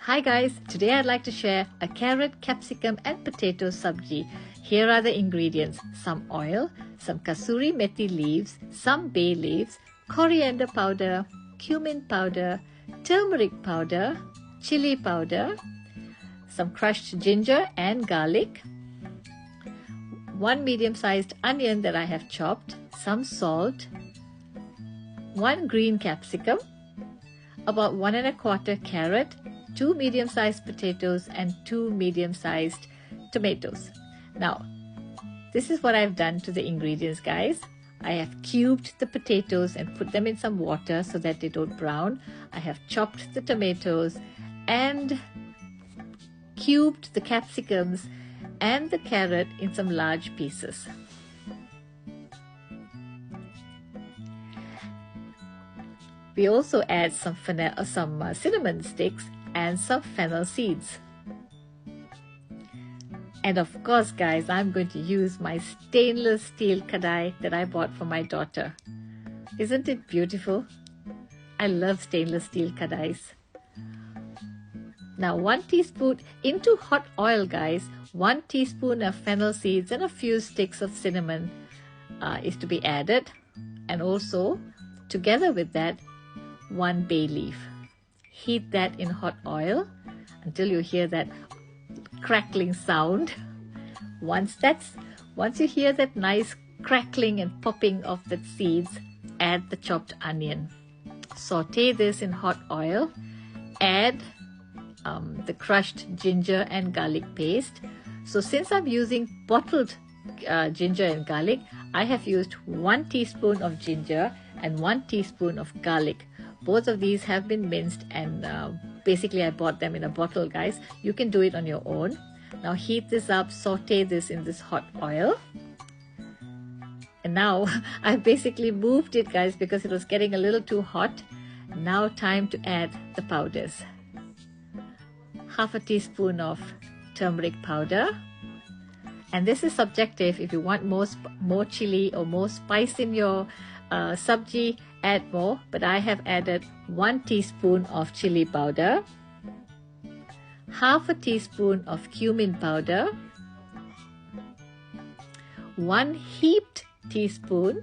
Hi guys, today I'd like to share a carrot, capsicum and potato sabji. Here are the ingredients: some oil, some kasuri methi leaves, some bay leaves, coriander powder, cumin powder, turmeric powder, chili powder, some crushed ginger and garlic, one medium-sized onion that I have chopped, some salt, one green capsicum, about 1 1/4 carrot, 2 medium-sized potatoes and 2 medium-sized tomatoes. Now, this is what I've done to the ingredients, guys. I have cubed the potatoes and put them in some water so that they don't brown. I have chopped the tomatoes and cubed the capsicums and the carrot in some large pieces. We also add some cinnamon sticks and some fennel seeds. And of course, guys, I'm going to use my stainless steel kadai that I bought for my daughter. Isn't it beautiful? I love stainless steel kadais. Now 1 teaspoon into hot oil, guys. 1 teaspoon of fennel seeds and a few sticks of cinnamon is to be added. And also, together with that, 1 bay leaf. Heat that in hot oil until you hear that crackling sound. Once you hear that nice crackling and popping of the seeds, add the chopped onion. Saute this in hot oil. Add the crushed ginger and garlic paste. So since I'm using bottled ginger and garlic, I have used 1 teaspoon of ginger and 1 teaspoon of garlic. Both of these have been minced and basically I bought them in a bottle, guys. You can do it on your own. Now heat this up, saute this in this hot oil. And now I've basically moved it, guys, because it was getting a little too hot. Now time to add the powders. 1/2 teaspoon of turmeric powder. And this is subjective. If you want more chili or more spice in your sabji, add more, but I have added 1 teaspoon of chili powder, 1/2 teaspoon of cumin powder, 1 heaped teaspoon,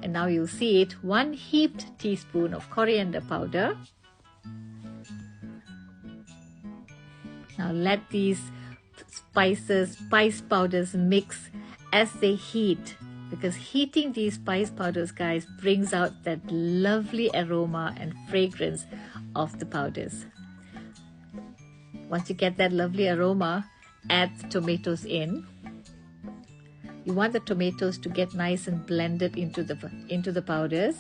and now you'll see it, 1 heaped teaspoon of coriander powder. Now let these spice powders mix as they heat, because heating these spice powders, guys, brings out that lovely aroma and fragrance of the powders. Once you get that lovely aroma, add the tomatoes in. You want the tomatoes to get nice and blended into the powders.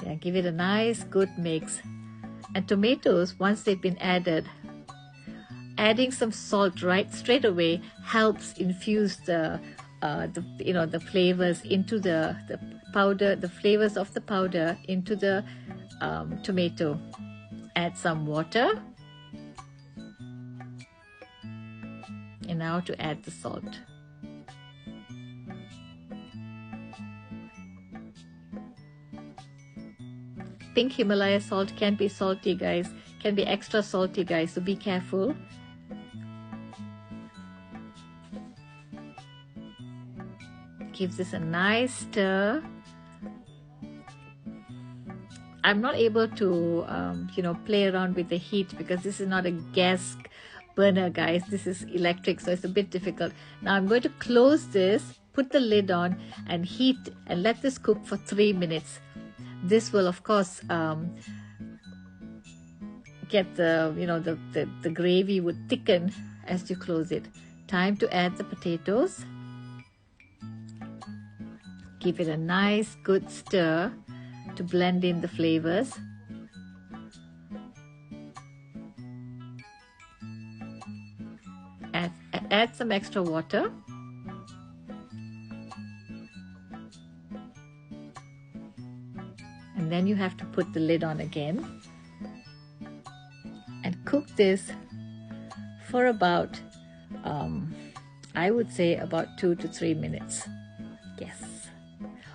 Yeah, give it a nice good mix. And tomatoes, once they've been added, adding some salt right straight away helps infuse the flavors into the powder, the flavors of the powder into the tomato. Add some water, and now to add the salt. Pink Himalaya salt can be salty, guys, can be extra salty, guys, so be careful. Gives this a nice stir. I'm not able to play around with the heat because this is not a gas burner, guys. This is electric, so it's a bit difficult. Now I'm going to close this, put the lid on and heat and let this cook for 3 minutes. This will of course get the gravy would thicken as you close it. Time to add the potatoes. Give it a nice good stir to blend in the flavors. Add some extra water. And then you have to put the lid on again. And cook this for about, I would say about 2 to 3 minutes. Yes.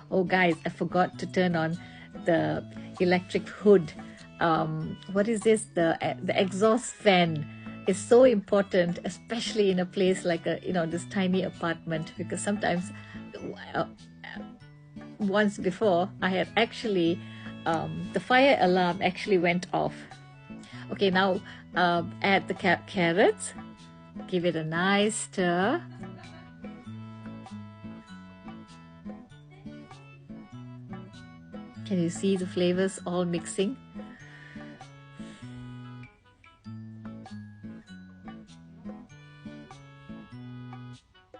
Oh guys, I forgot to turn on the electric hood. What is this? The exhaust fan is so important, especially in a place like this tiny apartment, because sometimes once before I had actually the fire alarm actually went off. Okay, now add the carrots, give it a nice stir. Can you see the flavors all mixing?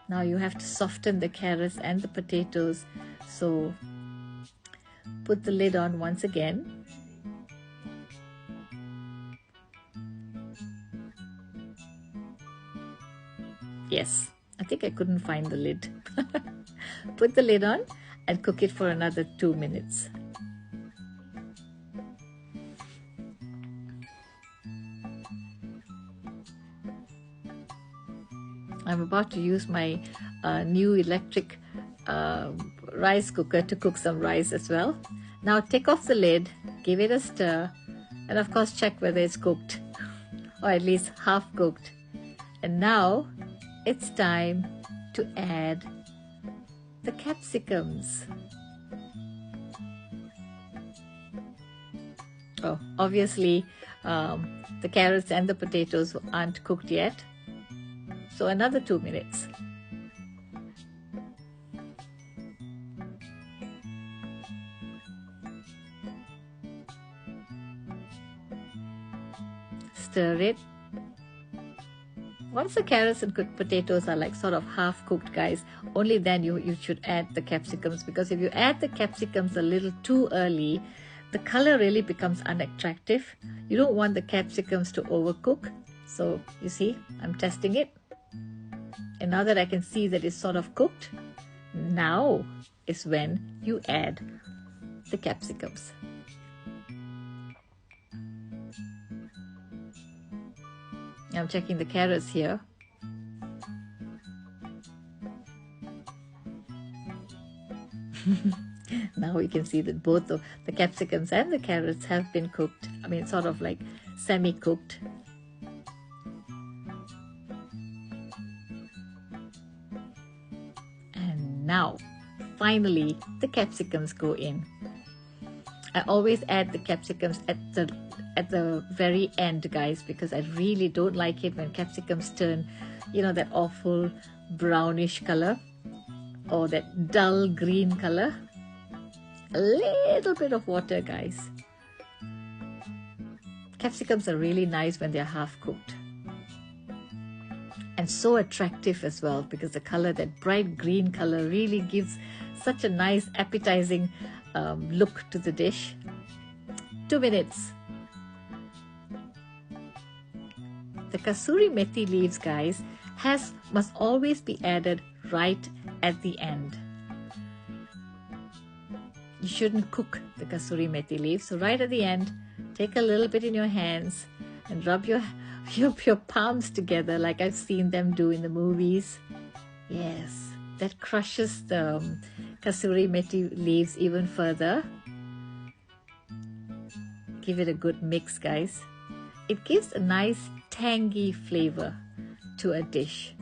Now you have to soften the carrots and the potatoes, so put the lid on once again. Yes, I think I couldn't find the lid. Put the lid on and cook it for another 2 minutes. I'm about to use my new electric rice cooker to cook some rice as well. Now take off the lid, give it a stir, and of course check whether it's cooked, or at least half cooked. And now it's time to add the capsicums. Oh, obviously the carrots and the potatoes aren't cooked yet. So another 2 minutes. Stir it. Once the carrots and potatoes are like sort of half cooked, guys, only then you should add the capsicums, because if you add the capsicums a little too early, the color really becomes unattractive. You don't want the capsicums to overcook. So you see, I'm testing it. And now that I can see that it's sort of cooked, now is when you add the capsicums. I'm checking the carrots here. Now we can see that both of the capsicums and the carrots have been cooked. I mean, sort of like semi-cooked. Now, finally, the capsicums go in. I always add the capsicums at the very end, guys, because I really don't like it when capsicums turn, that awful brownish color or that dull green color. A little bit of water, guys. Capsicums are really nice when they're half cooked. And so attractive as well, because the color, that bright green color, really gives such a nice appetizing look to the dish. 2 minutes. The kasuri methi leaves, guys, must always be added right at the end. You shouldn't cook the kasuri methi leaves, so right at the end, take a little bit in your hands and rub your palms together like I've seen them do in the movies. Yes, that crushes the kasuri methi leaves even further. Give it a good mix, guys. It gives a nice tangy flavor to a dish.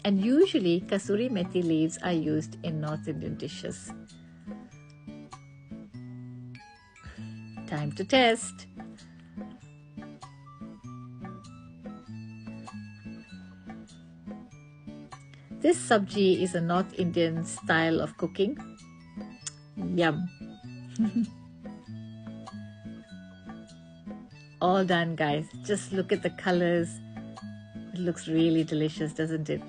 And usually kasuri methi leaves are used in North Indian dishes. Time to test. This sabji is a North Indian style of cooking. Yum. All done, guys. Just look at the colors. It looks really delicious, doesn't it?